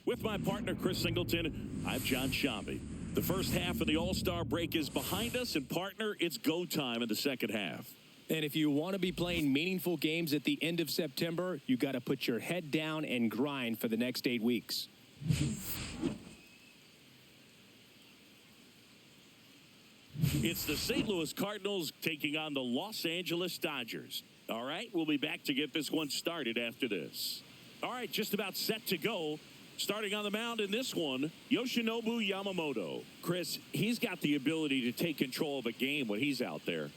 With my partner, Chris Singleton, I'm John Shambi. The first half of the All-Star break is behind us, and partner, it's go time in the second half. And if you want to be playing meaningful games at the end of September, you got to put your head down and grind for the next 8 weeks. It's the St. Louis Cardinals taking on the Los Angeles Dodgers. All right, we'll be back to get this one started after this. All right, just about set to go. Starting on the mound in this one, Yoshinobu Yamamoto. Chris, he's got the ability to take control of a game when he's out there.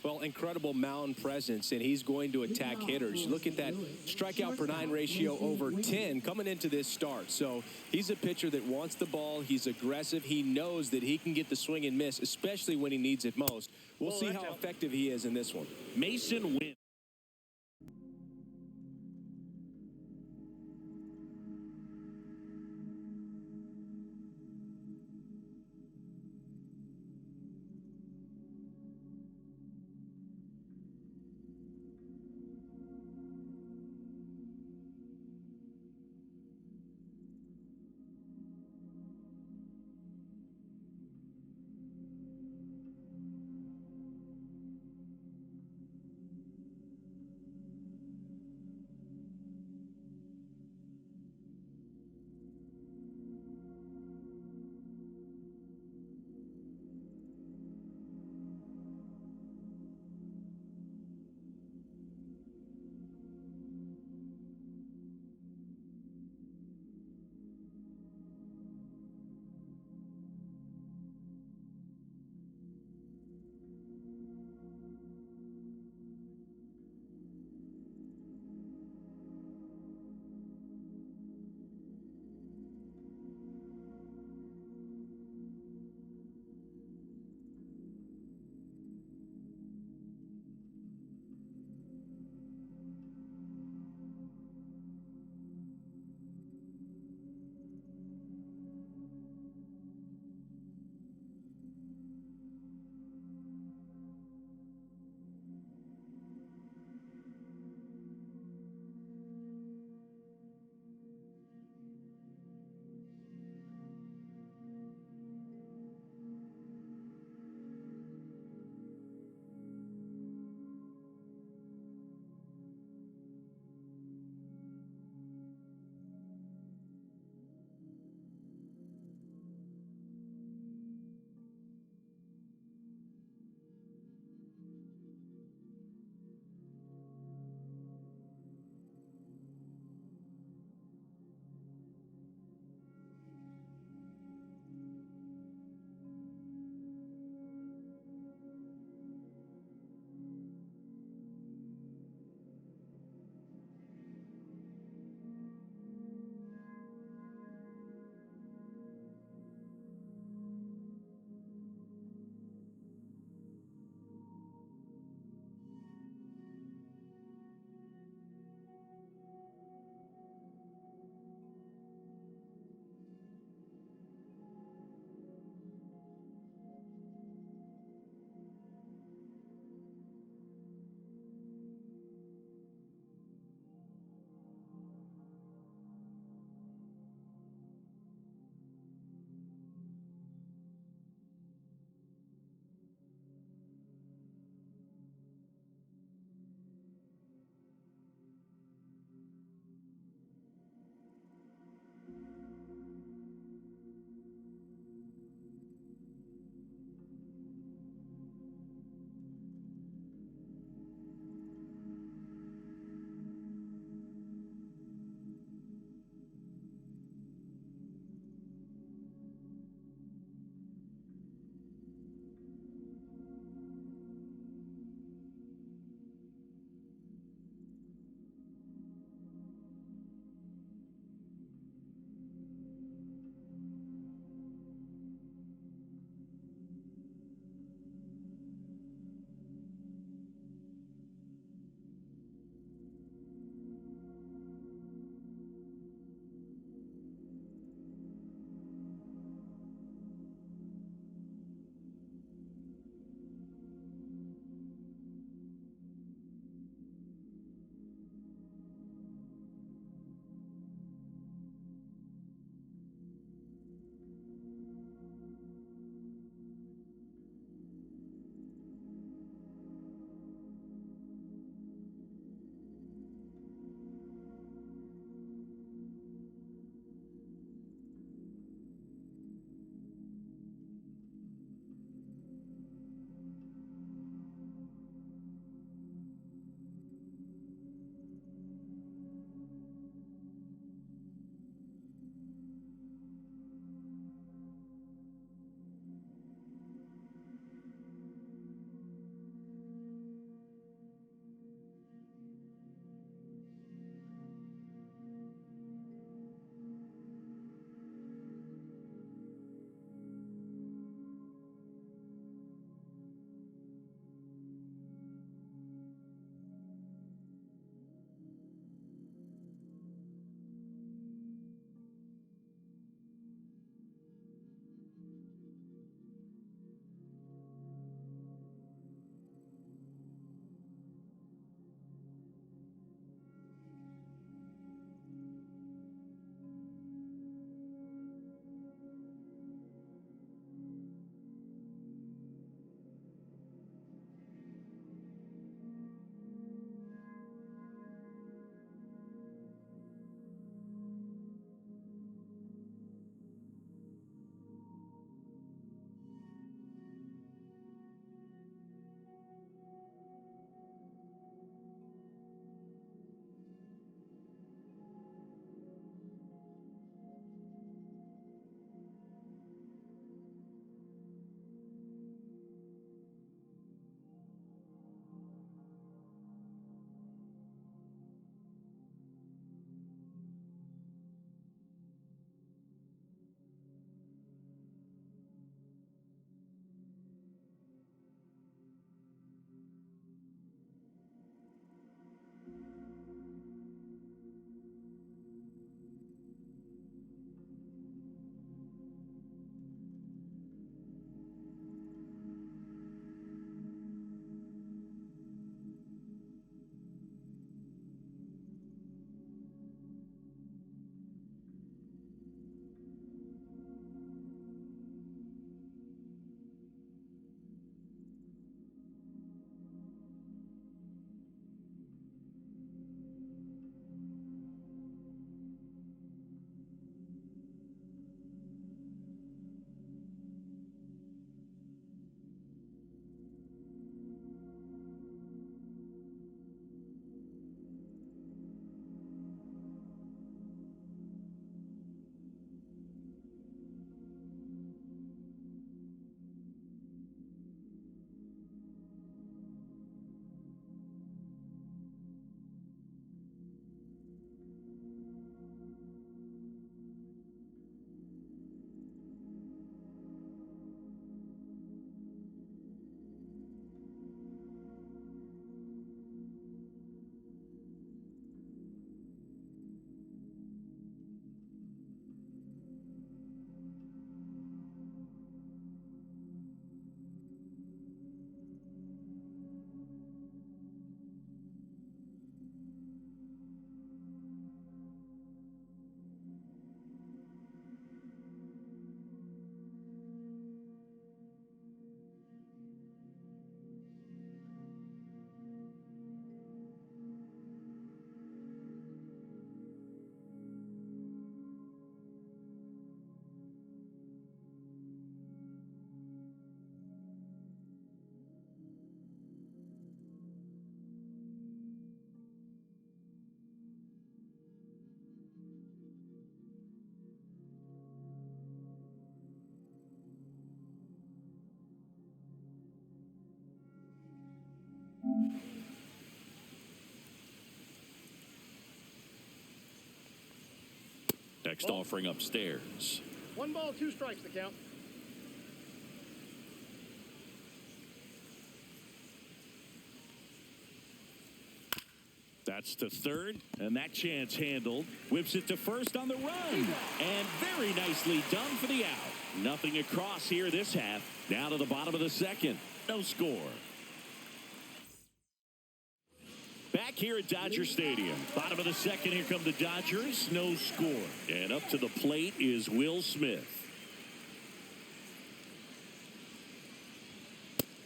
Well, incredible mound presence, and he's going to attack hitters. Look at that strikeout per 9 ratio over 10 coming into this start. So he's a pitcher that wants the ball. He's aggressive. He knows that he can get the swing and miss, especially when he needs it most. We'll see how effective he is in this one. Mason wins. Next offering upstairs. 1 ball, 2 strikes to count. That's to third, and that chance handled. Whips it to first on the run, and very nicely done for the out. Nothing across here this half. Down to the bottom of the second. No score. Back here at Dodger Stadium. Bottom of the second, here come the Dodgers. No score. And up to the plate is Will Smith.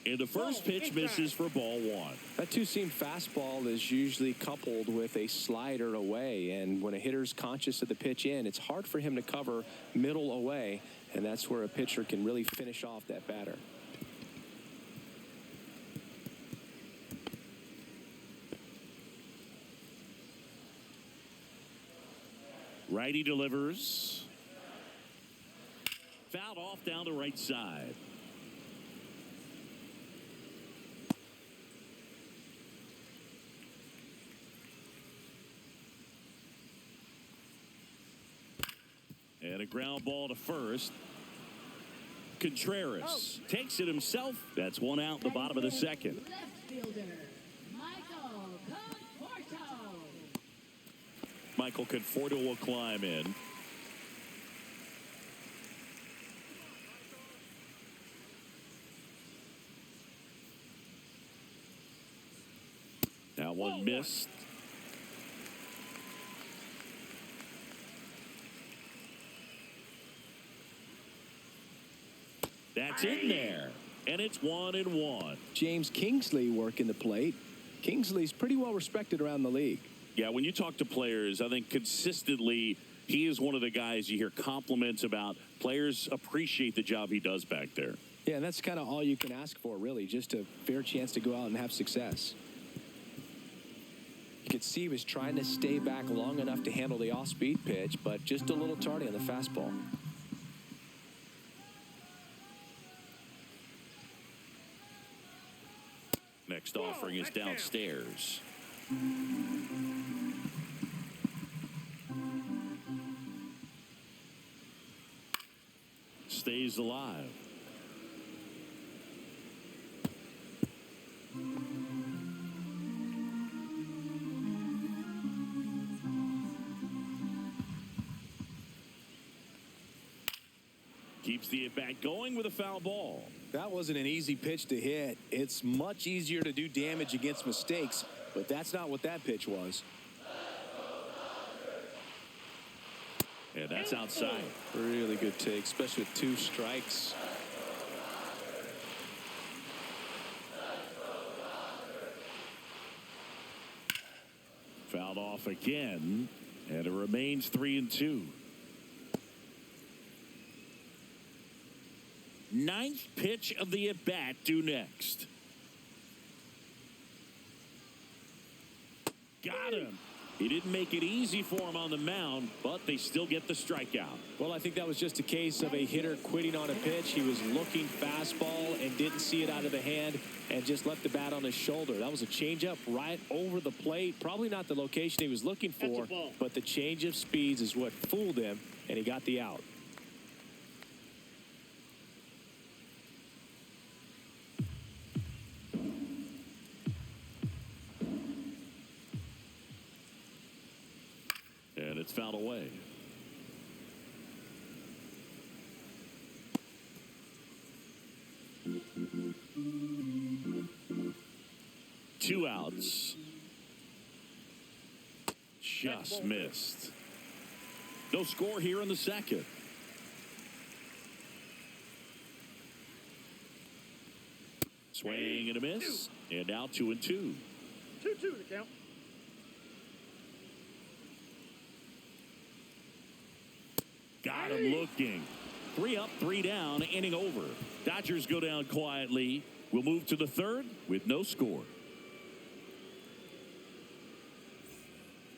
And the first pitch misses for ball 1. That two-seam fastball is usually coupled with a slider away. And when a hitter's conscious of the pitch in, it's hard for him to cover middle away. And that's where a pitcher can really finish off that batter. Righty delivers. Fouled off down the right side. And a ground ball to first. Contreras takes it himself. That's one out in the bottom of the second. Left fielder, Michael Conforto. Michael Conforto will climb in. Now one missed. That's in there, and it's 1-1. James Kingsley working the plate. Kingsley's pretty well respected around the league. Yeah, when you talk to players, I think consistently he is one of the guys you hear compliments about. Players appreciate the job he does back there. Yeah, and that's kind of all you can ask for, really, just a fair chance to go out and have success. You could see he was trying to stay back long enough to handle the off-speed pitch, but just a little tardy on the fastball. Next offering is downstairs. Stays alive. Keeps the at-bat going with a foul ball. That wasn't an easy pitch to hit. It's much easier to do damage against mistakes, but that's not what that pitch was. And that's outside. Really good take, especially with 2 strikes. Fouled off again, and it remains 3-2. Ninth pitch of the at-bat due next. Got him. He didn't make it easy for him on the mound, but they still get the strikeout. Well, I think that was just a case of a hitter quitting on a pitch. He was looking fastball and didn't see it out of the hand and just left the bat on his shoulder. That was a changeup right over the plate. Probably not the location he was looking for, but the change of speeds is what fooled him, and he got the out. And it's fouled away. Two outs. Just missed. No score here in the second. Swing and a miss. And now 2-2. 2-2 to count. Got him looking. 3 up, 3 down, inning over. Dodgers go down quietly. We'll move to the third with no score.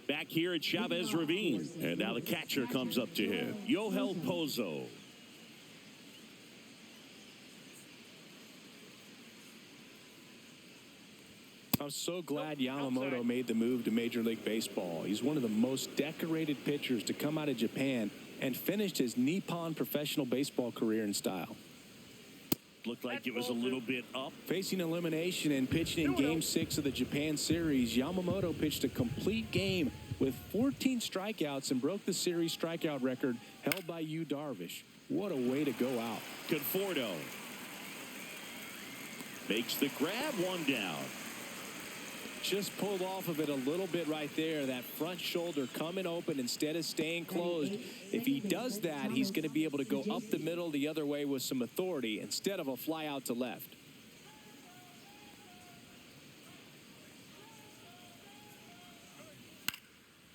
Back here at Chavez Ravine. And now the catcher comes up to him. Yohel Pozo. I'm so glad Yamamoto made the move to Major League Baseball. He's one of the most decorated pitchers to come out of Japan and finished his Nippon professional baseball career in style. Looked like it was a little bit up. Facing elimination and pitching in Game 6 of the Japan series, Yamamoto pitched a complete game with 14 strikeouts and broke the series strikeout record held by Yu Darvish. What a way to go out. Conforto makes the grab, one down. Just pulled off of it a little bit right there. That front shoulder coming open instead of staying closed. If he does that, he's going to be able to go up the middle the other way with some authority instead of a fly out to left.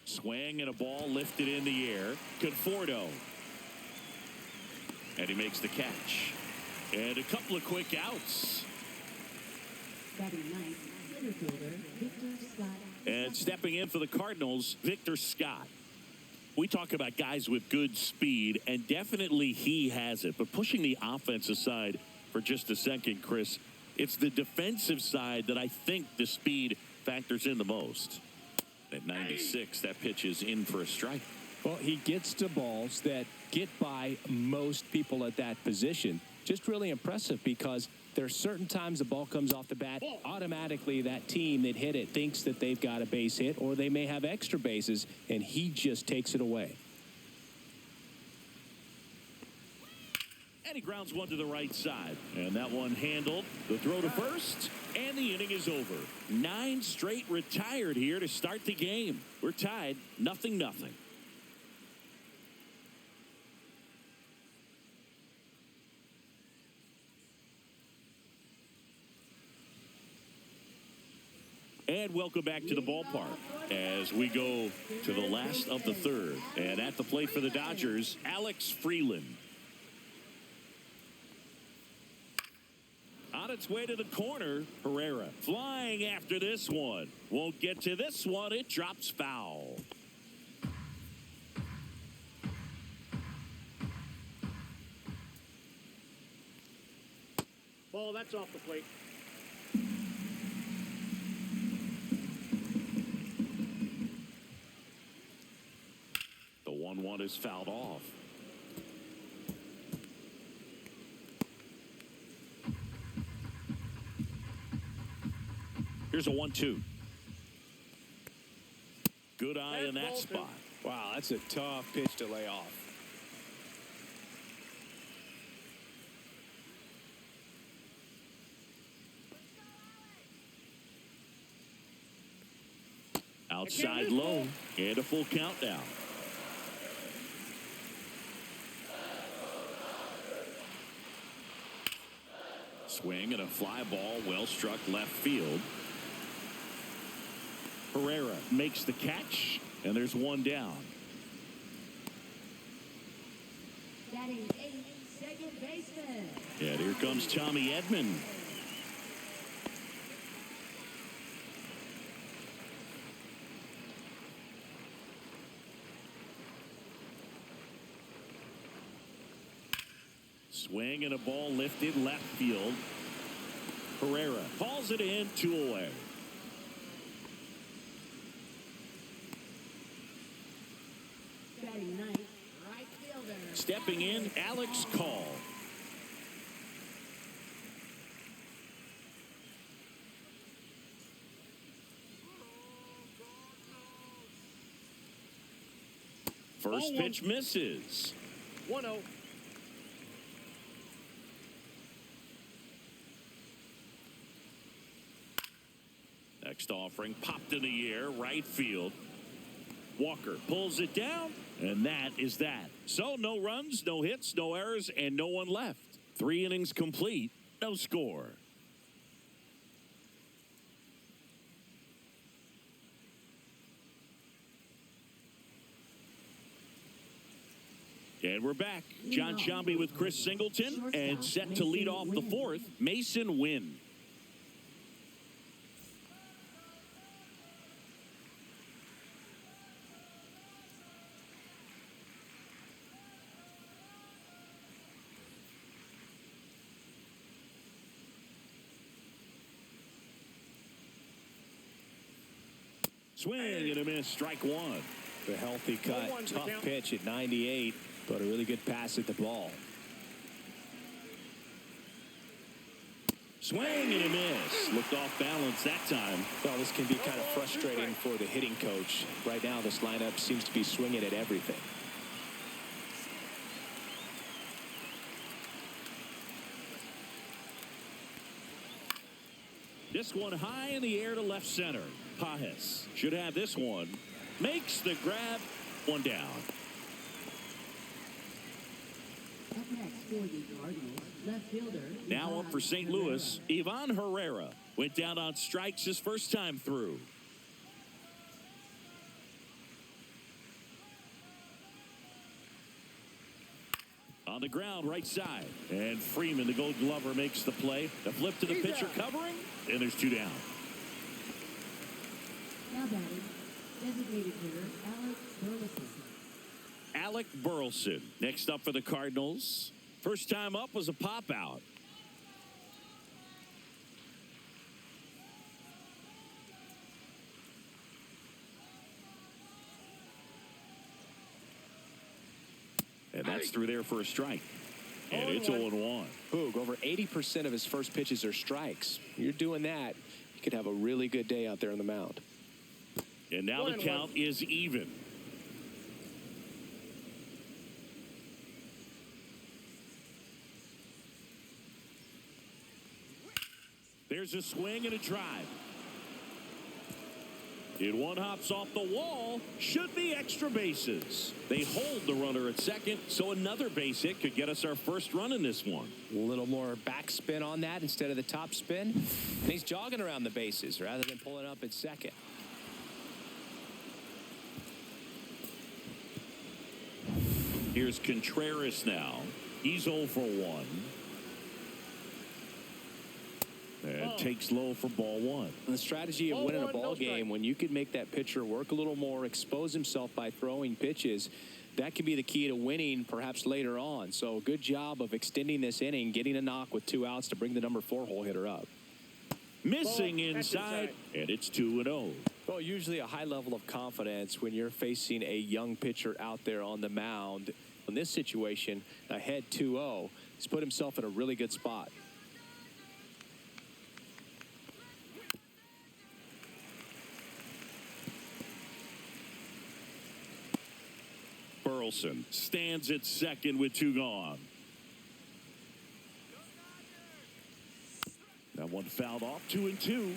Swing and a ball lifted in the air. Conforto. And he makes the catch. And a couple of quick outs. And stepping in for the Cardinals, Victor Scott. We talk about guys with good speed, and definitely he has it. But pushing the offense aside for just a second, Chris, it's the defensive side that I think the speed factors in the most. At 96, that pitch is in for a strike. Well, he gets to balls that get by most people at that position. Just really impressive because there's certain times the ball comes off the bat, automatically that team that hit it thinks that they've got a base hit or they may have extra bases, and he just takes it away. And he grounds one to the right side. And that one handled. The throw to first. And the inning is over. 9 straight retired here to start the game. We're tied 0-0. And welcome back to the ballpark as we go to the last of the third. And at the plate for the Dodgers, Alex Freeland. On its way to the corner, Herrera flying after this one. Won't get to this one. It drops foul. Ball, that's off the plate. The 1-1 is fouled off. Here's a 1-2. Good eye in that spot. Wow, that's a tough pitch to lay off. Outside low and a full count now. Swing and a fly ball well struck left field. Herrera makes the catch, and there's one down. Batting 8, second baseman. And here comes Tommy Edman. Swing and a ball lifted left field. Herrera hauls it in, 2 away. Batting 9th, right fielder. Stepping in, Alex Call. First pitch misses. 1-0. Next offering popped in the air, right field. Walker pulls it down, and that is that. So no runs, no hits, no errors, and no one left. 3 innings complete, no score. And we're back. John Sciambi with Chris Singleton, and set to lead off the 4th, Mason Wynn. Swing and a miss. Strike one. The healthy cut. 1-1 Tough count. pitch at 98, but a really good pass at the ball. Swing and a miss. Looked off balance that time. Well, this can be kind of frustrating for the hitting coach. Right now, this lineup seems to be swinging at everything. This one high in the air to left center. Pajes should have this one. Makes the grab. One down. Up next for the Cardinals, left fielder. Now up for St. Louis, Ivan Herrera went down on strikes his first time through. On the ground, right side. And Freeman, the Gold Glover, makes the play. The flip to the pitcher covering, and there's two down. Now batting, designated hitter Alec Burleson. Alec Burleson next up for the Cardinals. First time up was a pop out. And that's through there for a strike. And it's 0-1. Boog, over 80% of his first pitches are strikes. You're doing that, you could have a really good day out there on the mound. And now the count is even. There's a swing and a drive. And one hops off the wall. Should be extra bases. They hold the runner at second, so another base hit could get us our first run in this one. A little more backspin on that instead of the top spin. And he's jogging around the bases rather than pulling up at second. Here's Contreras now. He's 0 for 1. And takes low for ball one. And the strategy of winning a ball game, when you can make that pitcher work a little more, expose himself by throwing pitches, that can be the key to winning perhaps later on. So good job of extending this inning, getting a knock with 2 outs to bring the number 4 hole hitter up. Missing inside, and it's 2-0. Well, usually a high level of confidence when you're facing a young pitcher out there on the mound. In this situation, ahead 2-0, he's put himself in a really good spot. Burleson stands at second with 2 gone. That one fouled off. 2-2.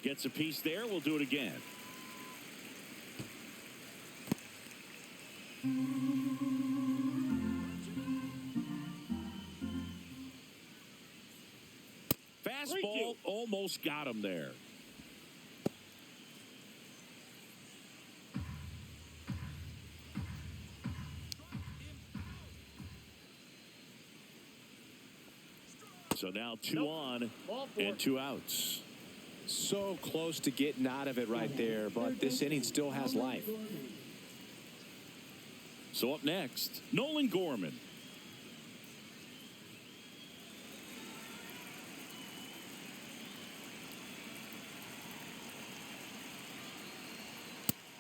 Gets a piece there. We'll do it again. Fastball almost got him there. So now 2 on and 2 outs. So close to getting out of it right there, but this inning still has life. So up next, Nolan Gorman.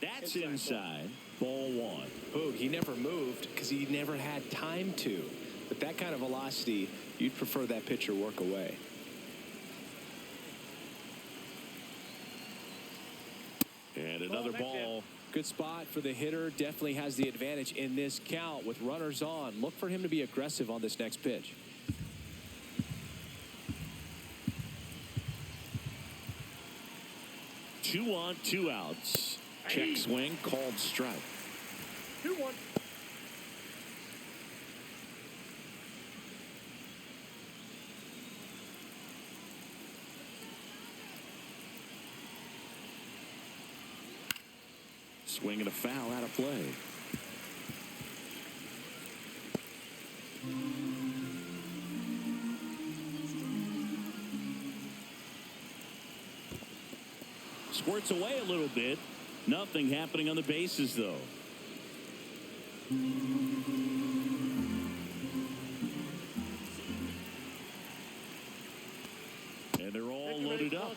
That's inside. Ball one. Boog, he never moved because he never had time to. But that kind of velocity, you'd prefer that pitcher work away. And another ball. Good spot for the hitter. Definitely has the advantage in this count with runners on. Look for him to be aggressive on this next pitch. Two on, 2 outs. Check swing, called strike. 2-1. Swing and a foul out of play. Squirts away a little bit. Nothing happening on the bases, though. And they're all loaded up.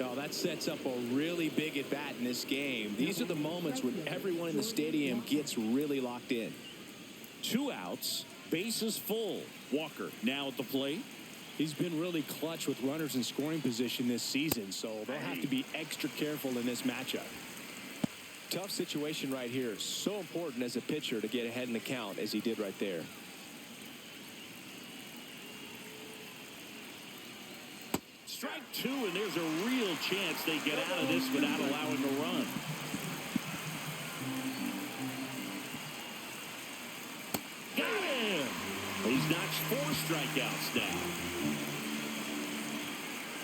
Oh, that sets up a really big at-bat in this game. These are the moments when everyone in the stadium gets really locked in. 2 outs, bases full. Walker now at the plate. He's been really clutch with runners in scoring position this season, so they'll have to be extra careful in this matchup. Tough situation right here. So important as a pitcher to get ahead in the count as he did right there. Strike 2, and there's a real chance they get out of this without allowing a run. Got him! He's notched 4 strikeouts now.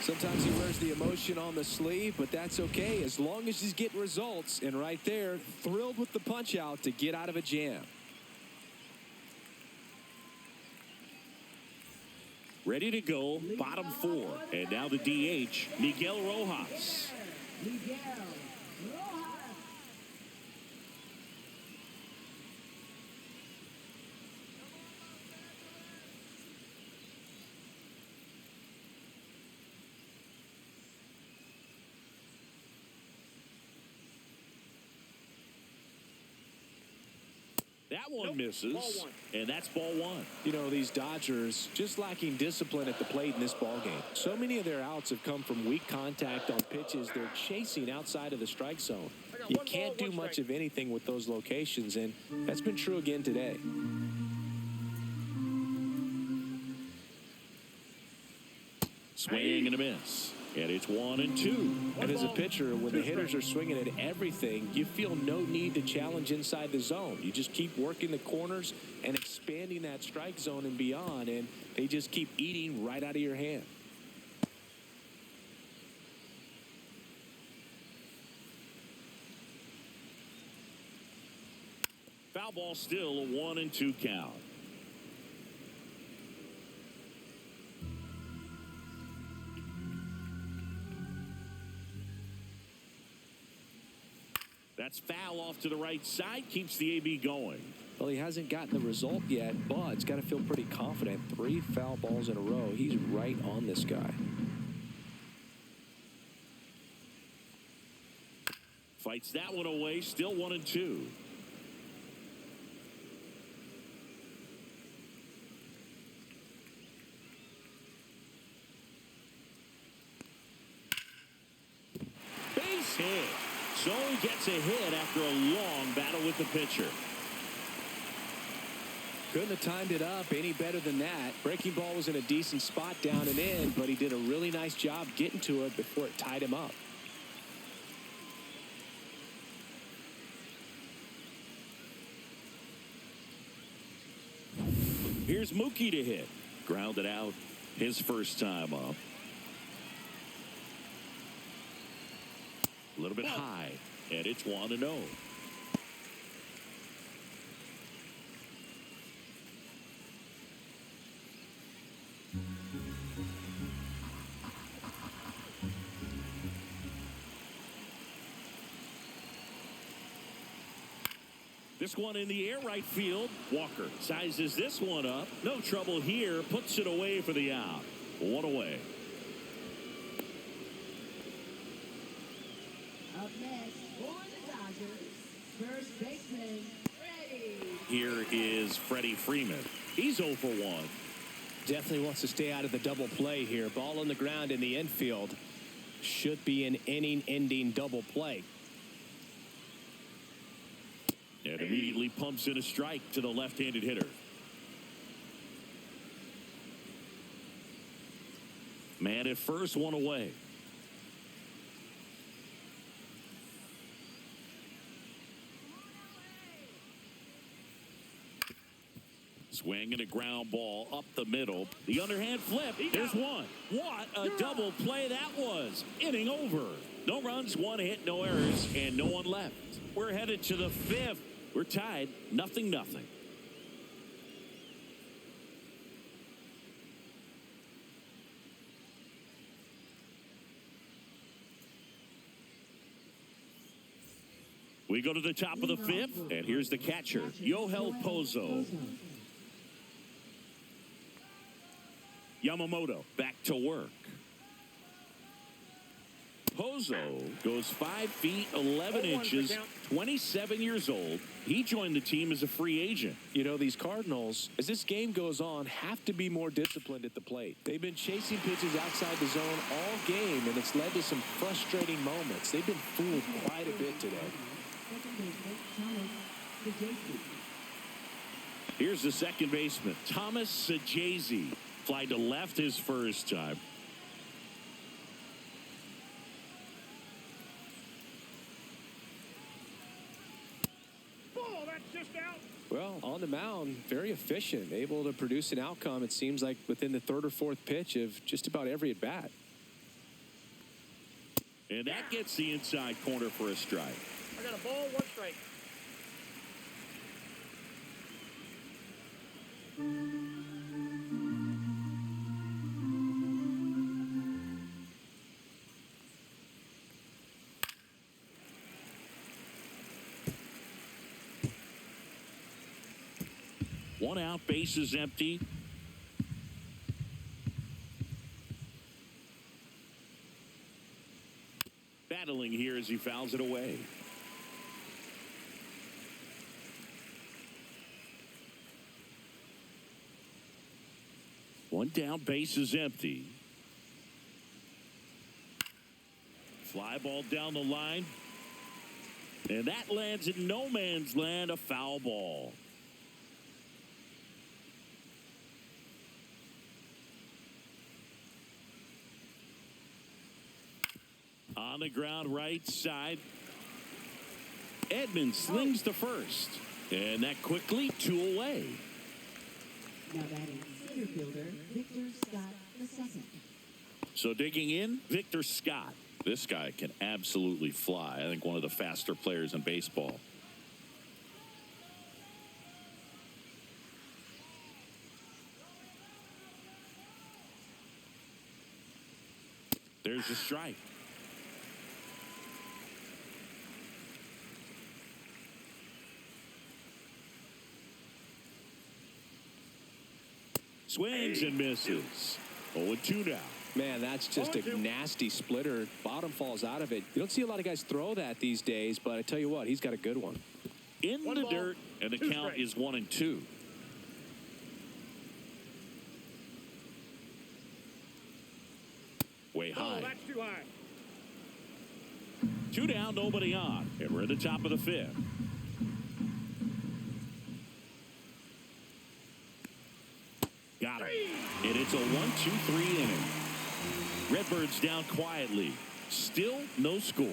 Sometimes he wears the emotion on the sleeve, but that's okay as long as he's getting results. And right there, thrilled with the punch out to get out of a jam. Ready to go, bottom 4. And now the DH, Miguel Rojas. Miguel Rojas. That one misses, Ball 1. and that's ball 1. You know, these Dodgers just lacking discipline at the plate in this ballgame. So many of their outs have come from weak contact on pitches they're chasing outside of the strike zone. You can't do much of anything with those locations, and that's been true again today. Swing and a miss. And it's 1-2. And as a pitcher, when the hitters are swinging at everything, you feel no need to challenge inside the zone. You just keep working the corners and expanding that strike zone and beyond, and they just keep eating right out of your hand. Foul ball still, a 1-2 count. That's foul off to the right side, keeps the AB going. Well, he hasn't gotten the result yet, but he's got to feel pretty confident. 3 foul balls in a row. He's right on this guy. Fights that one away, still 1-2. Base hit. So he gets a hit after a long battle with the pitcher. Couldn't have timed it up any better than that. Breaking ball was in a decent spot down and in, but he did a really nice job getting to it before it tied him up. Here's Mookie to hit. Grounded out his first time up. A little bit high, and it's 1-0. This one in the air right field. Walker sizes this one up. No trouble here. Puts it away for the out. 1 away. Up next for the Dodgers, first baseman, Freddie. Here is Freddie Freeman. He's 0 for 1. Definitely wants to stay out of the double play here. Ball on the ground in the infield. Should be an inning-ending double play. And immediately pumps in a strike to the left-handed hitter. Man at first, 1 away. Swing and a ground ball up the middle. The underhand flip. There's one. What a double play that was. Inning over. No runs, 1 hit, no errors, and no one left. We're headed to the 5th. We're tied 0-0. We go to the top of the fifth, and here's the catcher, Yohel Pozo. Yamamoto back to work. Pozo goes 5 feet 11 inches, 27 years old. He joined the team as a free agent. You know, these Cardinals, as this game goes on, have to be more disciplined at the plate. They've been chasing pitches outside the zone all game, and it's led to some frustrating moments. They've been fooled quite a bit today. Here's the second baseman, Thomas Sajazi. Fly to left his first time. Well, on the mound, very efficient, able to produce an outcome, it seems like, within the third or fourth pitch of just about every at-bat. And that gets the inside corner for a strike. I got a ball, 1 strike. One out, base is empty. Battling here as he fouls it away. One down, base is empty. Fly ball down the line. And that lands in no man's land, a foul ball. On the ground, right side. Edmonds slings to first. And that quickly, 2 away. Now batting center fielder Victor Scott II. So digging in, Victor Scott. This guy can absolutely fly. I think one of the faster players in baseball. There's a strike. Swings and misses. 0-2 now. Man, that's just a nasty splitter. Bottom falls out of it. You don't see a lot of guys throw that these days, but I tell you what, he's got a good one. In the dirt, and the count is 1-2. Way high. Oh, that's too high. 2 down, nobody on. And we're at the top of the fifth. Got it. And it's a 1-2-3 inning. Redbirds down quietly. Still no score.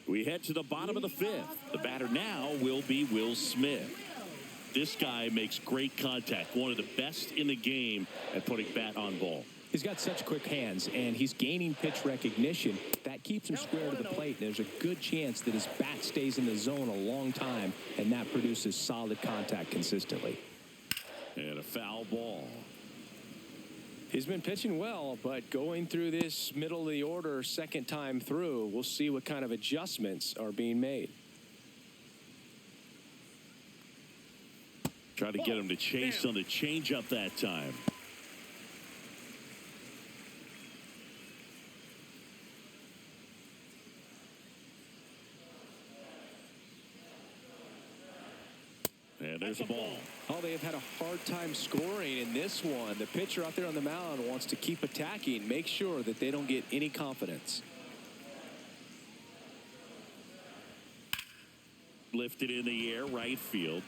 We head to the bottom of the fifth. The batter now will be Will Smith. This guy makes great contact. One of the best in the game at putting bat on ball. He's got such quick hands, and he's gaining pitch recognition. That keeps him square to the plate, and there's a good chance that his bat stays in the zone a long time, and that produces solid contact consistently. And a foul ball. He's been pitching well, but going through this middle of the order second time through, we'll see what kind of adjustments are being made. Try to get him to chase on the changeup that time. And there's a ball. Oh, they have had a hard time scoring in this one. The pitcher out there on the mound wants to keep attacking, make sure that they don't get any confidence. Lifted in the air, right field.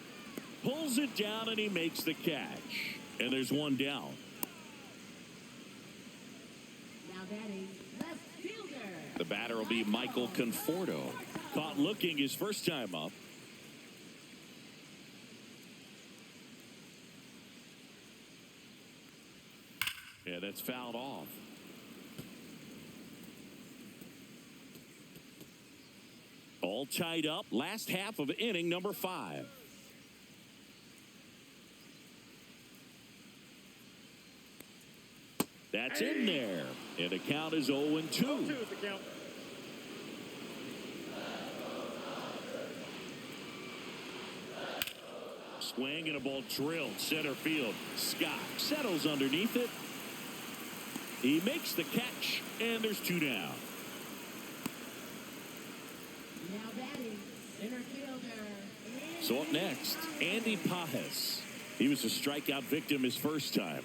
Pulls it down, and he makes the catch. And there's one down. Now batting left fielder. The batter will be Michael Conforto. Caught looking his first time up. Yeah, that's fouled off. All tied up. Last half of inning number 5. That's in there. And the count is 0-2. 2 is the count. Swing and a ball drilled center field. Scott settles underneath it. He makes the catch, and there's 2 down. Now batting, center fielder. So up next, Andy Pajes. He was a strikeout victim his first time.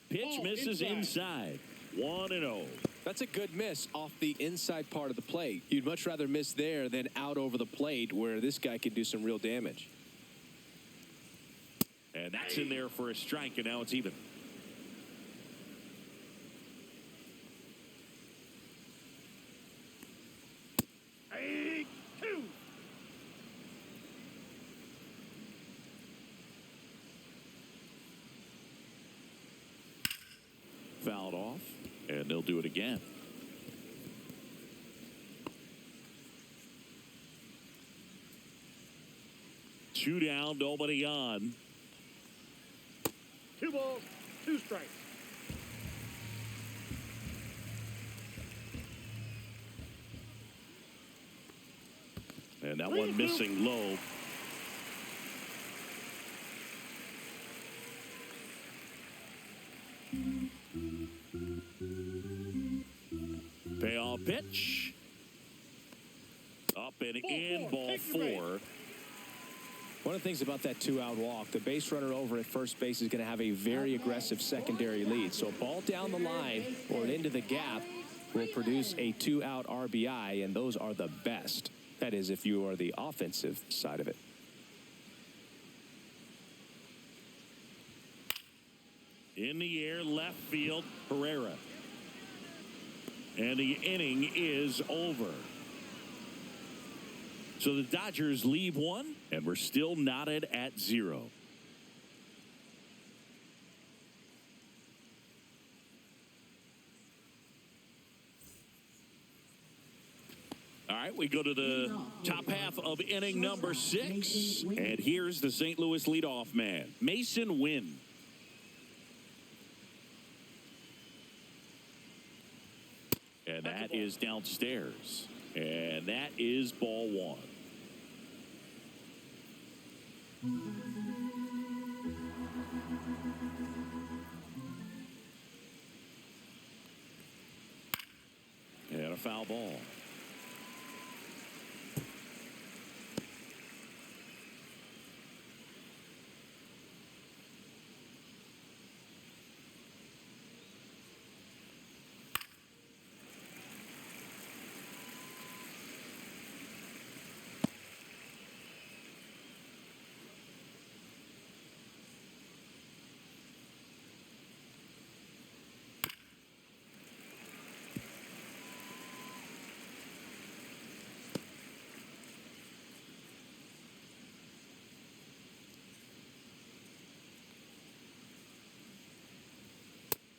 Pitch misses inside. 1-0. That's a good miss off the inside part of the plate. You'd much rather miss there than out over the plate where this guy can do some real damage. And that's in there for a strike, and now it's even. Fouled off, and they'll do it again. Two down, nobody on. 2 balls, 2 strikes. And that one missing low. Payoff pitch. Up and in, ball 4. One of the things about that 2-out walk, the base runner over at first base is going to have a very aggressive secondary lead. So a ball down the line or into the gap will produce a 2-out RBI, and those are the best. That is, if you are the offensive side of it. In the air, left field, Herrera. And the inning is over. So the Dodgers leave 1, and we're still knotted at 0. All right, we go to the top half of inning number 6. And here's the St. Louis leadoff man, Mason Wynn. And that is downstairs. And that is ball 1. And a foul ball.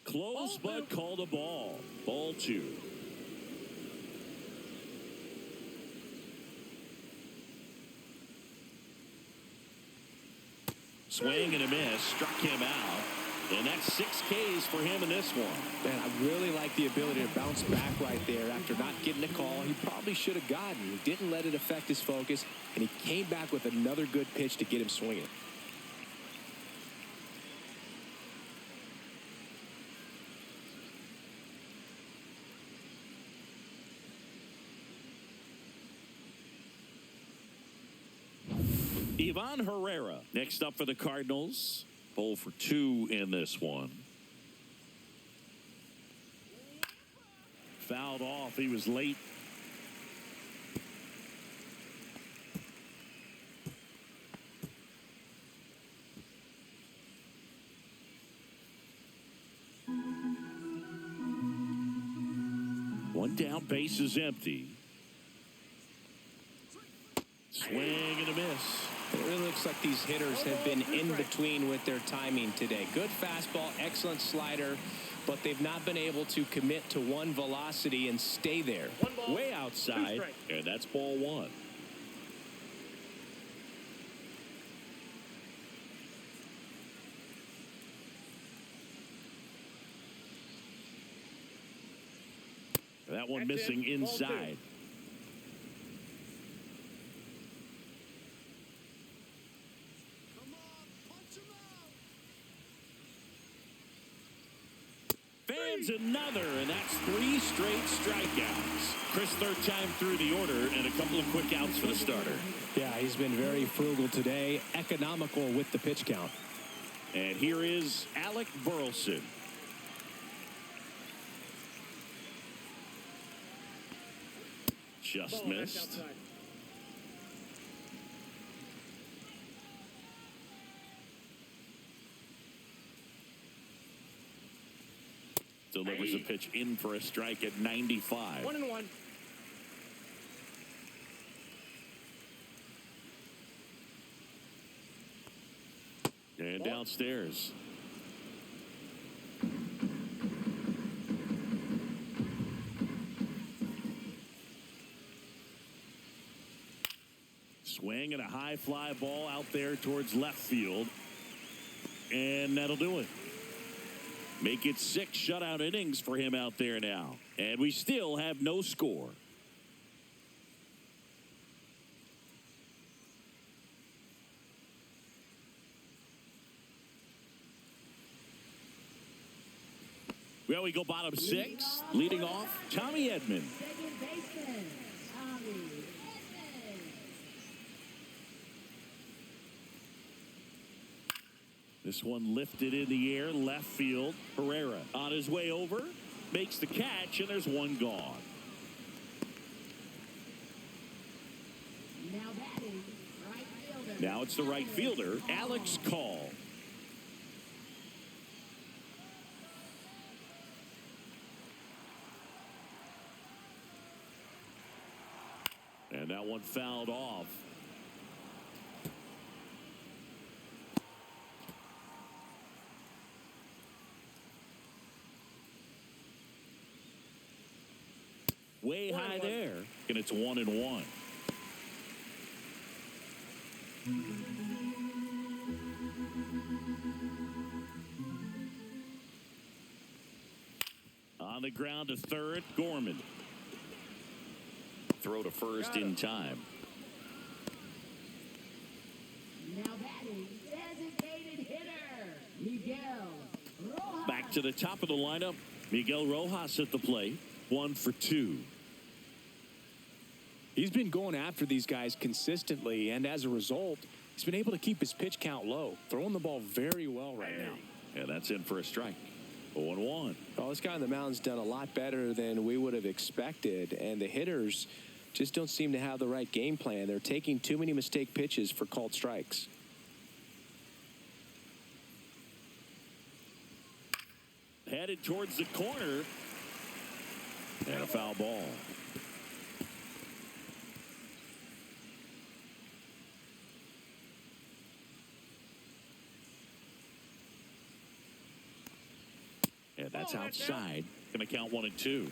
Close, but called a ball. Ball 2. Swing and a miss. Struck him out. And that's 6 Ks for him in this one. Man, I really like the ability to bounce back right there after not getting a call he probably should have gotten. He didn't let it affect his focus, and he came back with another good pitch to get him swinging. Ivan Herrera next up for the Cardinals. 0 for 2 in this one. Fouled off. He was late. One down, base is empty. Swing and a miss. It really looks like these hitters have been in between with their timing today. Good fastball, excellent slider, but they've not been able to commit to one velocity and stay there. One ball, Way two outside, strikes. and that's ball one. That one That's missing it. Ball two. inside. Fans another, and that's 3 straight strikeouts. Chris, third time through the order, and a couple of quick outs for the starter. Yeah, he's been very frugal today, economical with the pitch count. And here is Alec Burleson. Just Ball, that's missed. outside. Delivers a pitch in for a strike at 95. 1-1. And downstairs. Swing and a high fly ball out there towards left field. And that'll do it. Make it 6 shutout innings for him out there now. And we still have no score. Well, we go bottom 6. Leading off, Tommy Edman. Second baseman, Tommy Edman. This one lifted in the air, left field. Herrera on his way over, makes the catch, and there's one gone. Now batting, right fielder. Now it's the right fielder, Alex Call. And that one fouled off. Way high there, and it's 1-1. On the ground to third, Gorman. Throw to first in time. Now batting, designated hitter, Miguel Rojas. Back to the top of the lineup, Miguel Rojas at the plate. 1 for 2. He's been going after these guys consistently, and as a result, he's been able to keep his pitch count low, throwing the ball very well right now. And that's in for a strike. 0-1. Well, this guy on the mound's done a lot better than we would have expected, and the hitters just don't seem to have the right game plan. They're taking too many mistake pitches for called strikes. Headed towards the corner. And a foul ball. And that's outside. Going to count 1-2.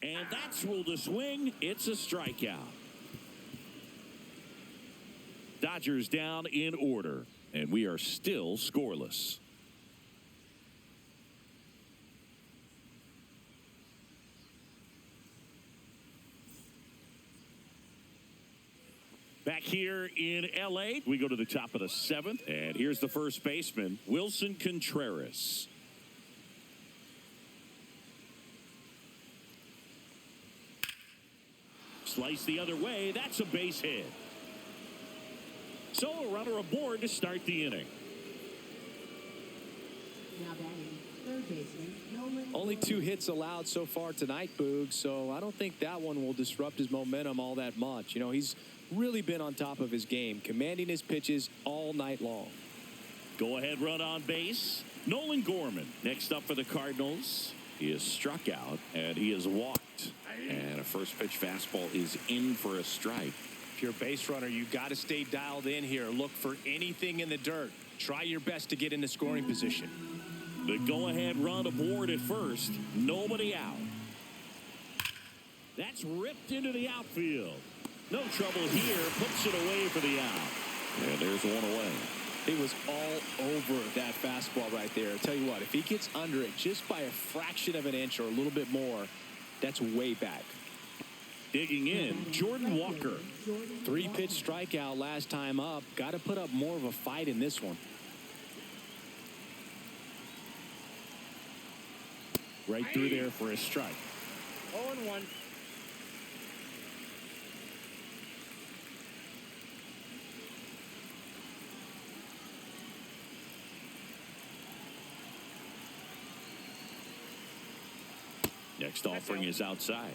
And that's ruled a swing. It's a strikeout. Dodgers down in order, and we are still scoreless. Back here in L.A., we go to the top of the 7th, and here's the first baseman, Wilson Contreras. Slice the other way. That's a base hit. So a runner aboard to start the inning. Now batting, third baseman, Nolan. Only 2 hits allowed so far tonight, Boog, so I don't think that one will disrupt his momentum all that much. You know, he's really been on top of his game, commanding his pitches all night long. Go ahead run on base. Nolan Gorman next up for the Cardinals. He is struck out, and he is walked. And a first pitch fastball is in for a strike. If you're a base runner, you've got to stay dialed in here. Look for anything in the dirt. Try your best to get into scoring position. The go-ahead run aboard at first. Nobody out. That's ripped into the outfield. No trouble here. Puts it away for the out. And there's one away. He was all over that fastball right there. I tell you what, if he gets under it just by a fraction of an inch or a little bit more, that's way back. Digging in, Jordan Walker. 3-pitch strikeout last time up. Got to put up more of a fight in this one. Right through there for a strike. 0-1. Next offering is outside.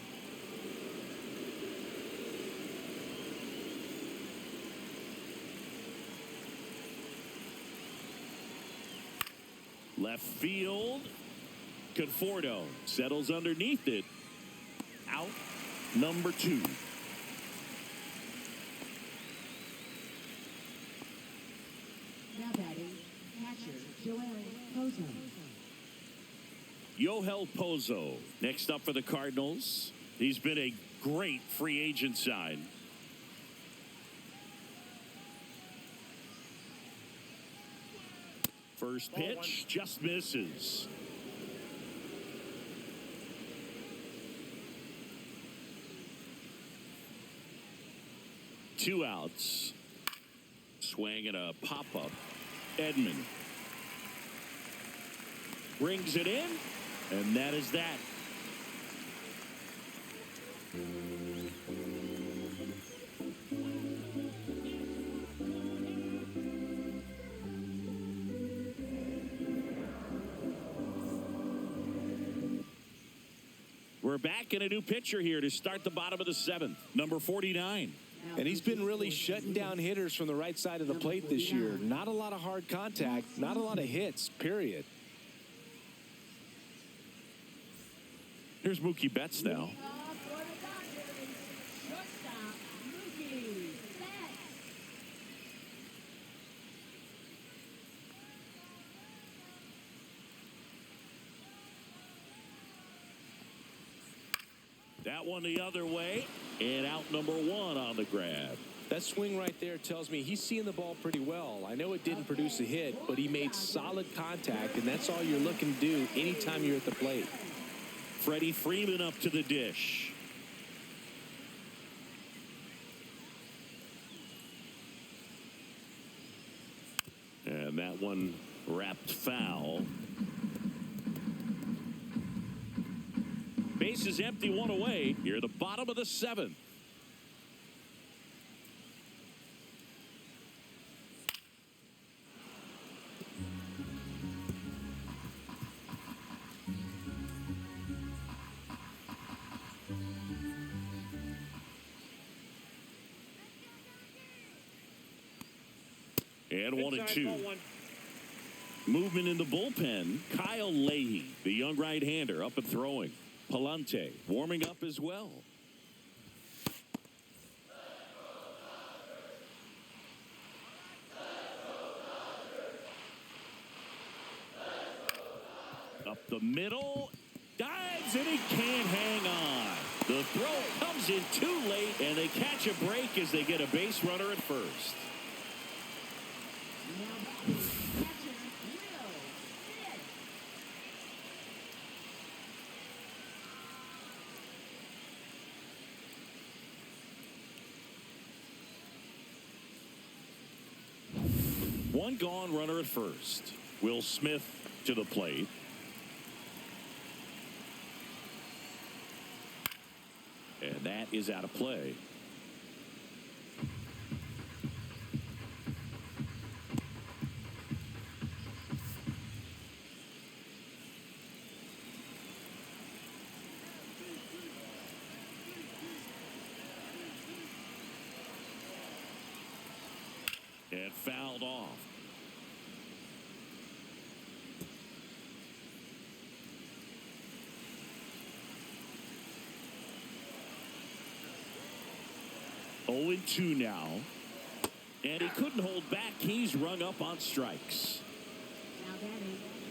Left field. Conforto settles underneath it. Out number 2. Now batting, catcher Joel Pozo. Yoel Pozo next up for the Cardinals. He's been a great free agent sign. First pitch just misses. Two outs. Swing and a pop-up. Edman brings it in, and that is that. We're back in a new pitcher here to start the bottom of the 7th. Number 49. And he's been really shutting down hitters from the right side of the plate this year. Not a lot of hard contact, not a lot of hits, period. Here's Mookie Betts now. That one the other way, and out number 1 on the grab. That swing right there tells me he's seeing the ball pretty well. I know it didn't produce a hit, but he made solid contact, and that's all you're looking to do anytime you're at the plate. Freddie Freeman up to the dish. And that one wrapped foul. Base is empty, 1 away. Here at the bottom of the 7th. And 1-2. Movement in the bullpen. Kyle Leahy, the young right-hander, up and throwing. Palante warming up as well. Up the middle. Dives, and he can't hang on. The throw comes in too late, and they catch a break as they get a base runner at first. One gone, runner at first. Will Smith to the plate. And that is out of play. And fouled off. 0-2 now. And he couldn't hold back. He's rung up on strikes.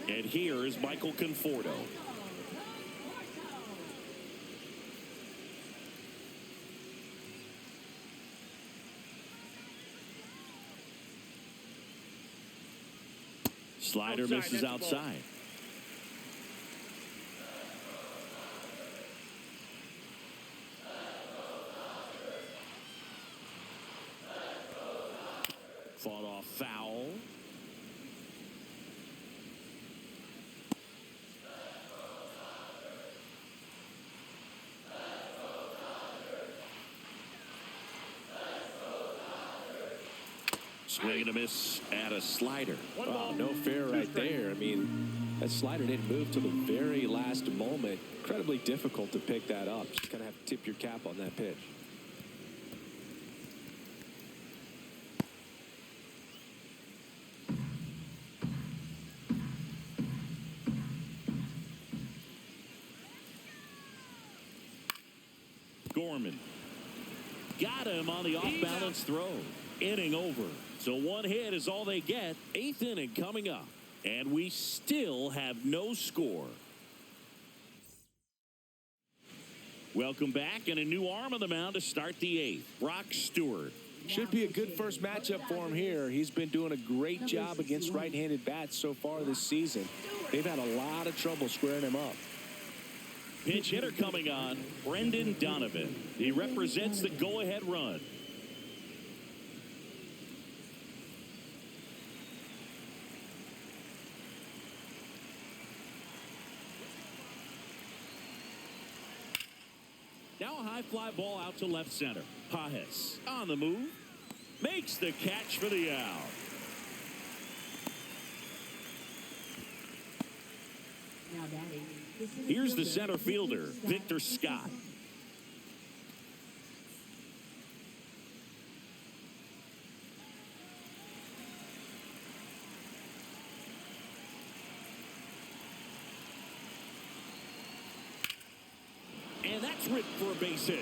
And here is Michael Conforto. Slider misses outside. Fought off foul. Swing and a miss at a slider. Wow, no fair right there. I mean, that slider didn't move till the very last moment. Incredibly difficult to pick that up. Just kind of have to tip your cap on that pitch. Gorman got him on the off-balance throw. Inning over. So one hit is all they get. 8th inning coming up. And we still have no score. Welcome back, and a new arm on the mound to start the 8th. Brock Stewart. Should be a good first matchup for him here. He's been doing a great job against right-handed bats so far this season. They've had a lot of trouble squaring him up. Pinch hitter coming on, Brendan Donovan. He represents the go-ahead run. Now a high fly ball out to left center. Pajes on the move. Makes the catch for the out. Here's the center fielder, Victor Scott. And that's ripped for a base hit.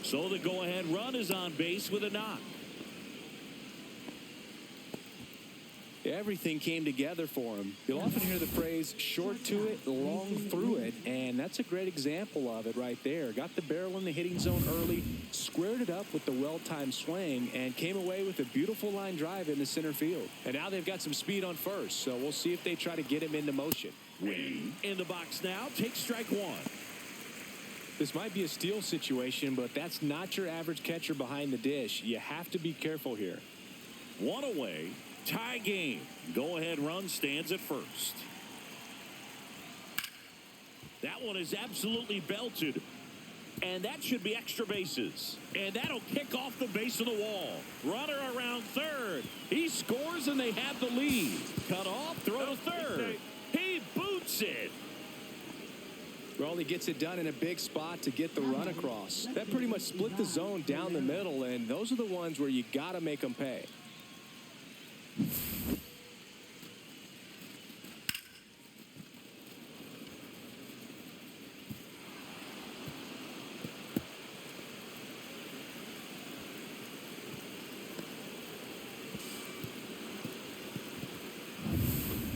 So the go-ahead run is on base with a knock. Everything came together for him. You'll often hear the phrase short to it, long through it, and that's a great example of it right there. Got the barrel in the hitting zone early, squared it up with the well-timed swing, and came away with a beautiful line drive in the center field. And now they've got some speed on first, so we'll see if they try to get him into motion. Wing in the box now. Take strike one. This might be a steal situation, but that's not your average catcher behind the dish. You have to be careful here. One away. Tie game. Go-ahead run stands at first. That one is absolutely belted. And that should be extra bases. And that'll kick off the base of the wall. Runner around third. He scores and they have the lead. Cut off, throw to third. He boots it. Well, he gets it done in a big spot to get the run across. That pretty much split the zone down the middle, and those are the ones where you got to make them pay.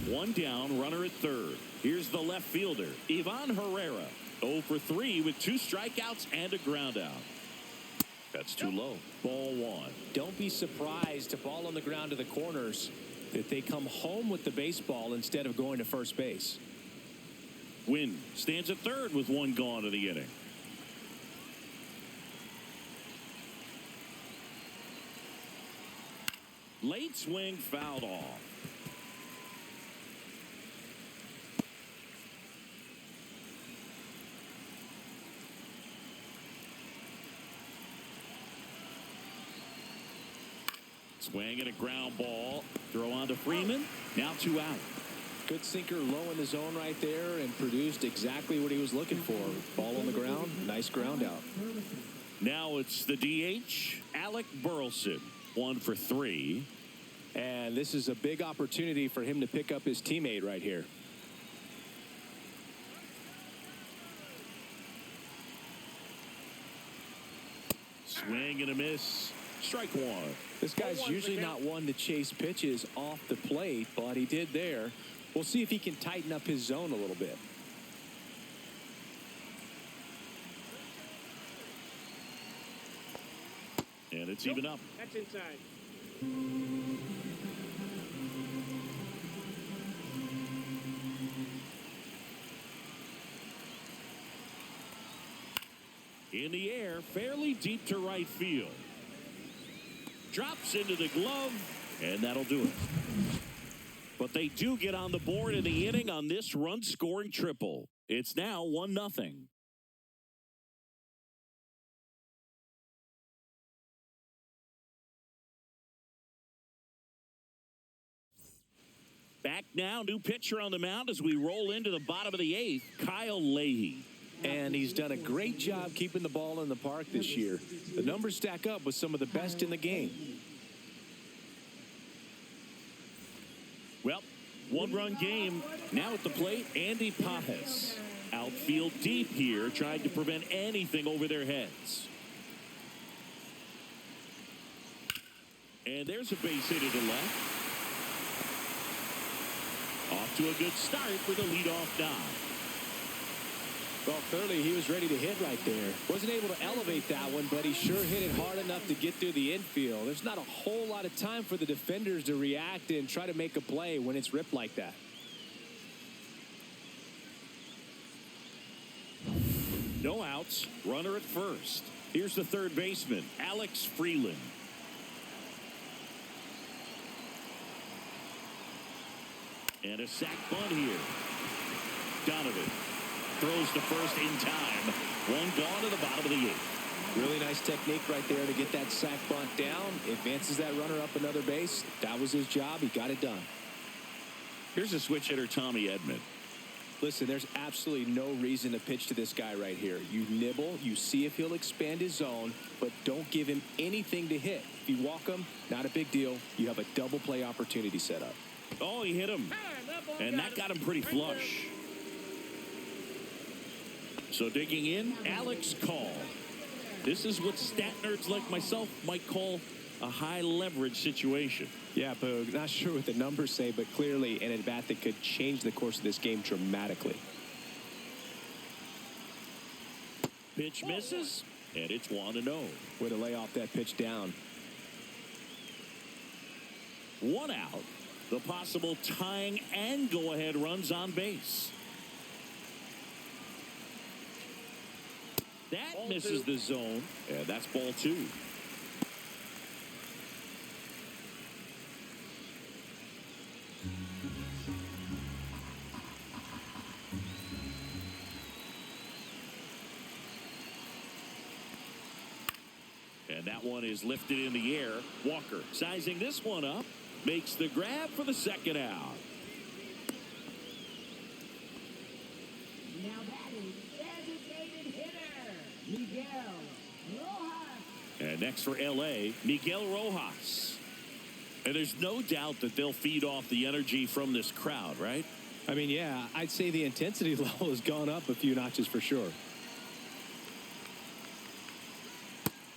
One down, runner at third. Here's the left fielder, Ivan Herrera. 0 for 3 with 2 strikeouts and a ground out. That's too low. Ball one. Don't be surprised to ball on the ground to the corners that they come home with the baseball instead of going to first base. Wynn stands at third with 1 gone in the inning. Late swing fouled off. Swing and a ground ball. Throw on to Freeman. Now 2 out. Good sinker low in the zone right there and produced exactly what he was looking for. Ball on the ground. Nice ground out. Now it's the DH, Alec Burleson. 1 for 3. And this is a big opportunity for him to pick up his teammate right here. Swing and a miss. Strike one. This guy's usually not one to chase pitches off the plate, but he did there. We'll see if he can tighten up his zone a little bit. And it's even up. That's inside. In the air, fairly deep to right field. Drops into the glove, and that'll do it. But they do get on the board in the inning on this run-scoring triple. It's now 1-0. Back now, new pitcher on the mound as we roll into the bottom of the 8th, Kyle Leahy. And he's done a great job keeping the ball in the park this year. The numbers stack up with some of the best in the game. Well, one-run game. Now at the plate, Andy Pajes. Outfield deep here, trying to prevent anything over their heads. And there's a base hit to the left. Off to a good start with a leadoff dive. Well, clearly he was ready to hit right there. Wasn't able to elevate that one, but he sure hit it hard enough to get through the infield. There's not a whole lot of time for the defenders to react and try to make a play when it's ripped like that. No outs. Runner at first. Here's the third baseman, Alex Freeland. And a sac bunt here. Donovan throws to first in time. One gone to the bottom of the 8th. Really nice technique right there to get that sac bunt down. Advances that runner up another base. That was his job. He got it done. Here's a switch hitter, Tommy Edman. Listen, there's absolutely no reason to pitch to this guy right here. You nibble, you see if he'll expand his zone, but don't give him anything to hit. If you walk him, not a big deal. You have a double play opportunity set up. Oh, he hit him. And that got him pretty flush. So digging in, Alex Call. This is what stat nerds like myself might call a high leverage situation. Yeah, Boog, not sure what the numbers say, but clearly an at-bat that could change the course of this game dramatically. Pitch misses, and it's 1-0. Way to lay off that pitch down. One out. The possible tying and go-ahead runs on base. That Ball misses 2. the zone, and that's ball 2. And that one is lifted in the air. Walker sizing this one up. Makes the grab for the second out. Now batting, designated hitter, Miguel Rojas. And next for L.A., Miguel Rojas. And there's no doubt that they'll feed off the energy from this crowd, right? I mean, yeah, I'd say the intensity level has gone up a few notches for sure.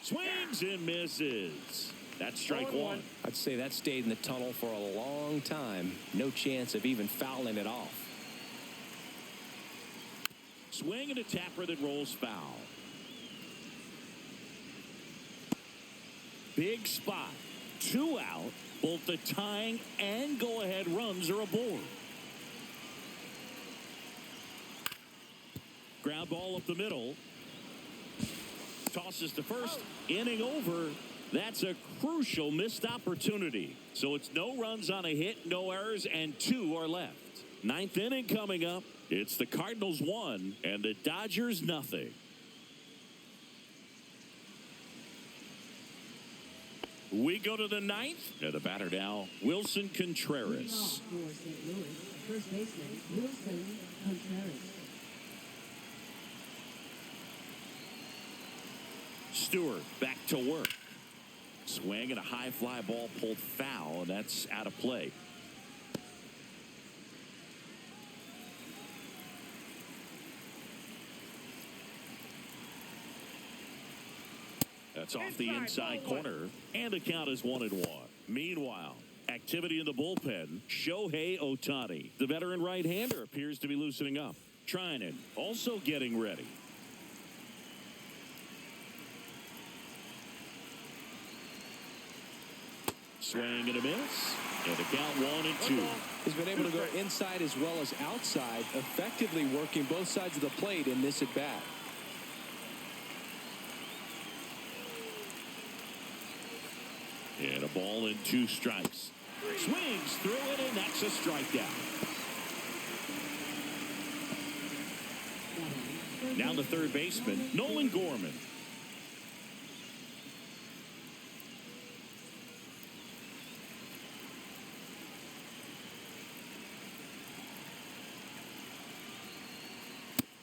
Swings and misses. That's strike 1. I'd say that stayed in the tunnel for a long time. No chance of even fouling it off. Swing and a tapper that rolls foul. Big spot. 2 out. Both the tying and go-ahead runs are aboard. Ground ball up the middle. Tosses to first. Inning over. That's a crucial missed opportunity. So it's no runs on a hit, no errors, and 2 are left. 9th inning coming up. It's the Cardinals 1 and the Dodgers nothing. We go to the 9th. And the batter now, Wilson Contreras. For St. Louis, first baseman, Wilson Contreras. Stewart back to work. Swing and a high fly ball pulled foul, and that's out of play. That's off the inside corner, and the count is 1-1. Meanwhile, activity in the bullpen. Shohei Ohtani, the veteran right-hander, appears to be loosening up. Trinan also getting ready. Swing and a miss. And the count 1-2. He's been able to go inside as well as outside, effectively working both sides of the plate in this at bat. And a ball and 2 strikes. Swings through it, and that's a strikeout. Now the third baseman, Nolan Gorman.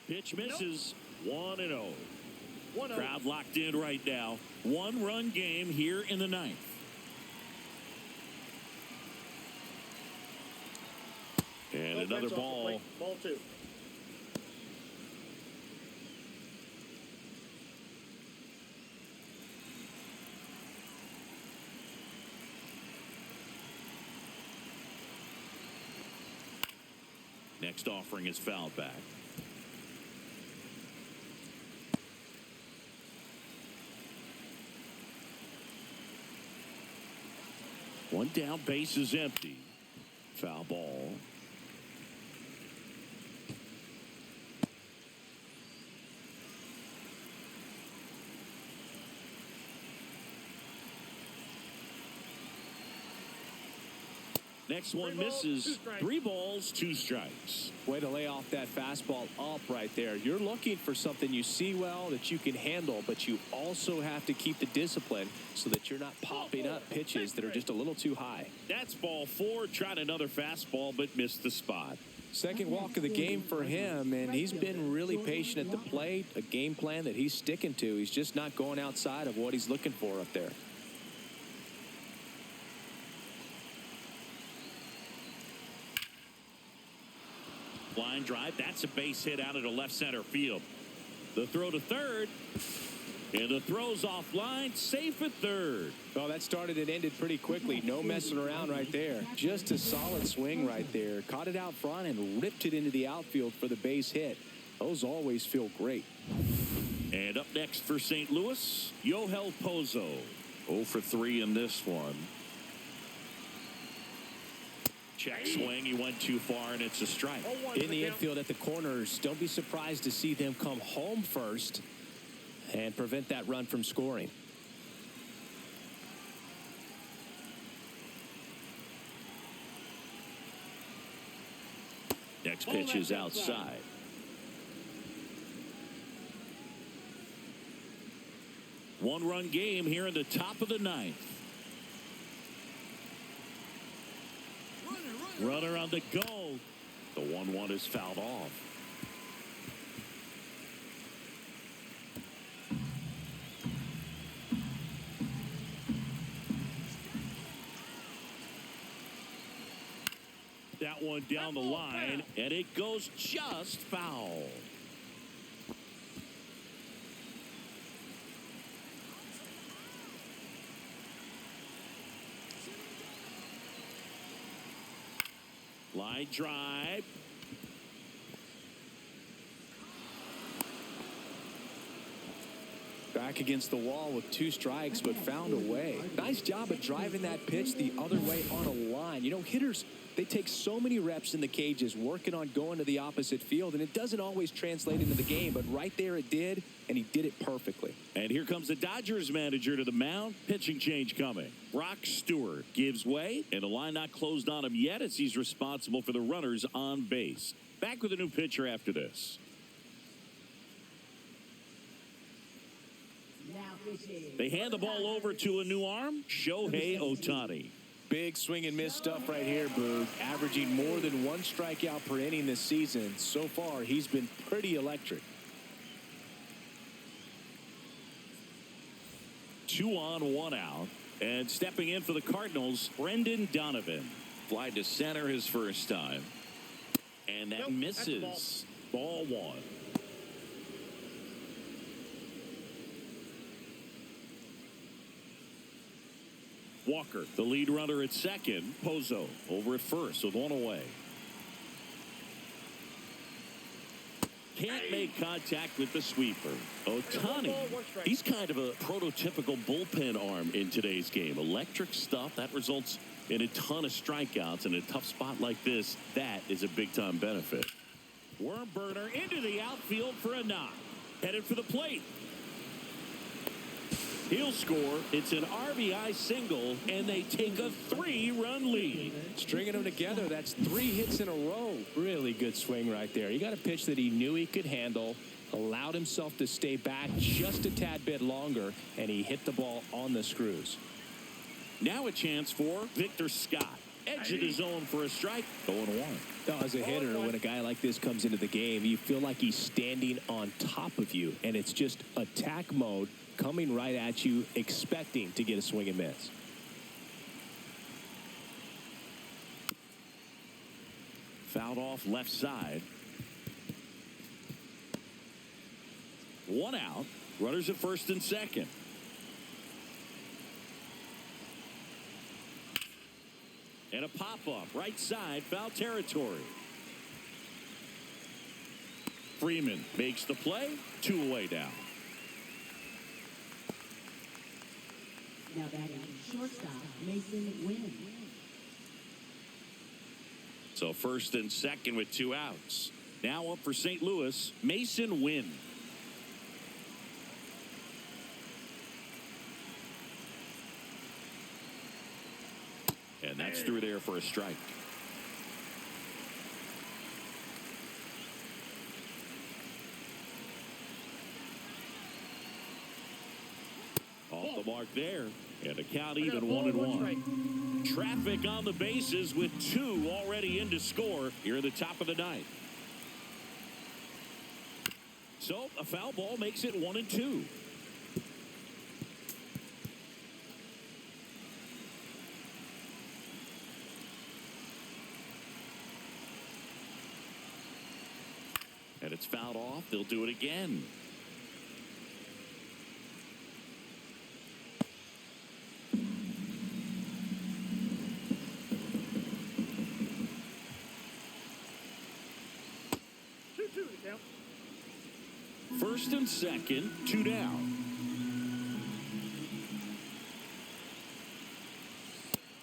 Pitch misses. 1-0. Crowd locked in right now. 1-run game here in the 9th. And another ball. Ball 2. Next offering is fouled back. One down, base is empty. Foul ball. Next one misses. 3 balls, 2 strikes. Way to lay off that fastball up right there. You're looking for something you see well that you can handle, but you also have to keep the discipline so that you're not popping up pitches that are just a little too high. That's ball 4. Tried another fastball, but missed the spot. Second walk of the game for him, and he's been really patient at the plate. A game plan that he's sticking to. He's just not going outside of what he's looking for up there. Line drive. That's a base hit out into left center field. The throw to third. And the throw's offline. Safe at third. Well, that started and ended pretty quickly. No messing around right there. Just a solid swing right there. Caught it out front and ripped it into the outfield for the base hit. Those always feel great. And up next for St. Louis, Yoel Pozo. 0 for 3 in this one. Check swing. He went too far, and it's a strike. In the infield at the corners, don't be surprised to see them come home first and prevent that run from scoring. Next pitch is outside. One-run game here in the top of the 9th. Runner on the go. The 1-1 is fouled off. That one down the line, and it goes just foul. Line drive. Back against the wall with 2 strikes, but found a way. Nice job of driving that pitch the other way on a line. You know, hitters, they take so many reps in the cages working on going to the opposite field, and it doesn't always translate into the game, but right there it did, and he did it perfectly. And here comes the Dodgers manager to the mound. Pitching change coming. Brock Stewart gives way, and the line not closed on him yet as he's responsible for the runners on base. Back with a new pitcher after this. They hand the ball over to a new arm, Shohei Ohtani. Big swing and miss stuff right here, Boog. Averaging more than 1 strikeout per inning this season. So far, he's been pretty electric. 2 on, 1 out. And stepping in for the Cardinals, Brendan Donovan. Fly to center his first time. And that misses. Ball 1. Walker, the lead runner at second. Pozo over at first with one away. Can't make contact with the sweeper. Ohtani, he's kind of a prototypical bullpen arm in today's game. Electric stuff that results in a ton of strikeouts. In a tough spot like this, that is a big-time benefit. Worm burner into the outfield for a knock. Headed for the plate. He'll score. It's an RBI single, and they take a 3-run lead. Stringing them together, that's 3 hits in a row. Really good swing right there. He got a pitch that he knew he could handle, allowed himself to stay back just a tad bit longer, and he hit the ball on the screws. Now a chance for Victor Scott. Edge of the zone for a strike. 0-1. As a hitter, when a guy like this comes into the game, you feel like he's standing on top of you, and it's just attack mode, coming right at you, expecting to get a swing and miss. Fouled off left side. 1 out. Runners at first and second. And a pop-up right side, foul territory. Freeman makes the play. 2 away now. Now batting shortstop, Mason Wynn. So first and second with 2 outs. Now up for St. Louis, Mason Wynn. And that's through there for a strike. Off the mark there. And a count even 1-1. Traffic on the bases with 2 already in to score here in the top of the 9th. So a foul ball makes it 1-2. And it's fouled off. They'll do it again. First and second, 2 down.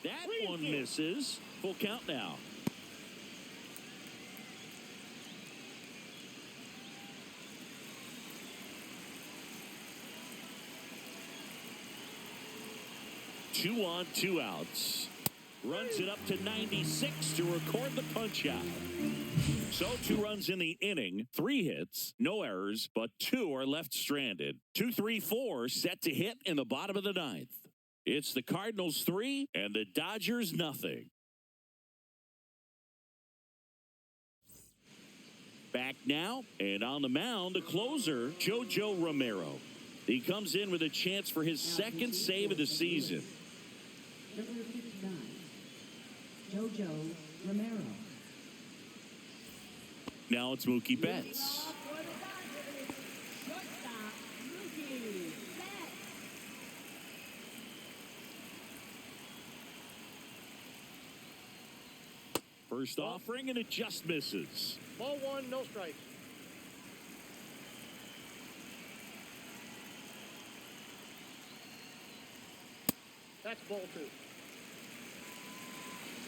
That one misses. Full count now. Two on, 2 outs. Runs it up to 96 to record the punch out. So 2 runs in the inning, 3 hits, no errors, but 2 are left stranded. 2, 3, 4 set to hit in the bottom of the 9th. It's the Cardinals 3 and the Dodgers nothing. Back now, and on the mound, the closer, JoJo Romero. He comes in with a chance for his 2nd save of the season. Number 59, JoJo Romero. Now it's Mookie Betts. Shortstop, Mookie Betts. First offering, and it just misses. Ball 1, no strike. That's ball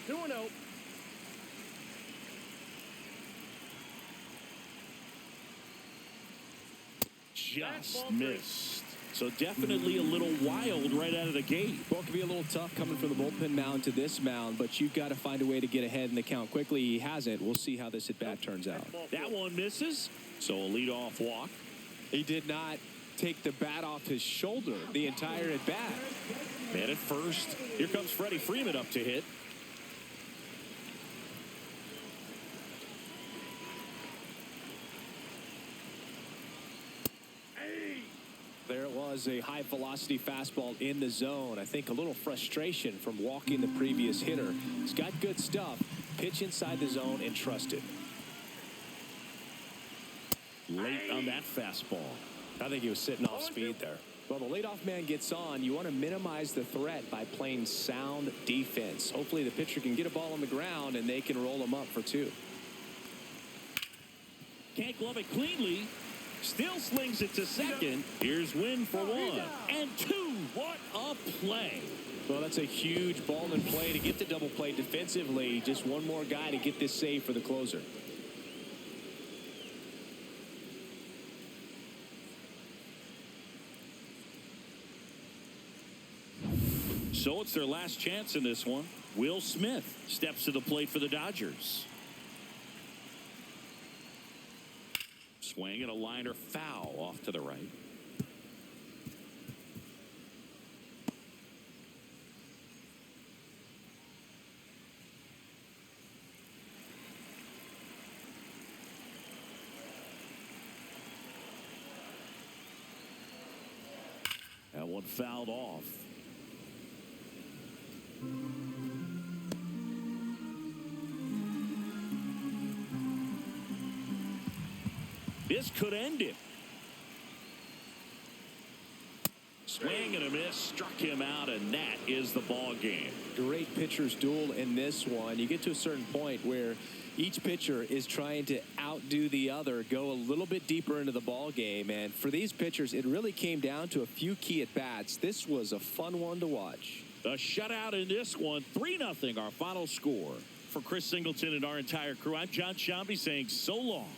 2. 2-0. Just missed. So definitely a little wild right out of the gate. Well, it can be a little tough coming from the bullpen mound to this mound, but you've got to find a way to get ahead in the count quickly. He hasn't. We'll see how this at-bat turns out. That one misses. So a leadoff walk. He did not take the bat off his shoulder the entire at-bat. Man at first. Here comes Freddie Freeman up to hit. There it was, a high-velocity fastball in the zone. I think a little frustration from walking the previous hitter. He's got good stuff. Pitch inside the zone and trust it. Late on that fastball. I think he was sitting off speed there. Well, the leadoff man gets on. You want to minimize the threat by playing sound defense. Hopefully the pitcher can get a ball on the ground and they can roll him up for 2. Can't glove it cleanly. Still slings it to second. Here's Wynn for 1 and 2. What a play. Well, that's a huge ball in play to get the double play defensively. Just one more guy to get this save for the closer. So it's their last chance in this one. Will Smith steps to the plate for the Dodgers. Swing and a liner foul off to the right. That one fouled off. This could end it. Swing and a miss, struck him out, and that is the ball game. Great pitcher's duel in this one. You get to a certain point where each pitcher is trying to outdo the other, go a little bit deeper into the ball game, and for these pitchers it really came down to a few key at bats. This was a fun one to watch. A shutout in this one, 3-0 our final score. For Chris Singleton and our entire crew, I'm John Shambi saying so long.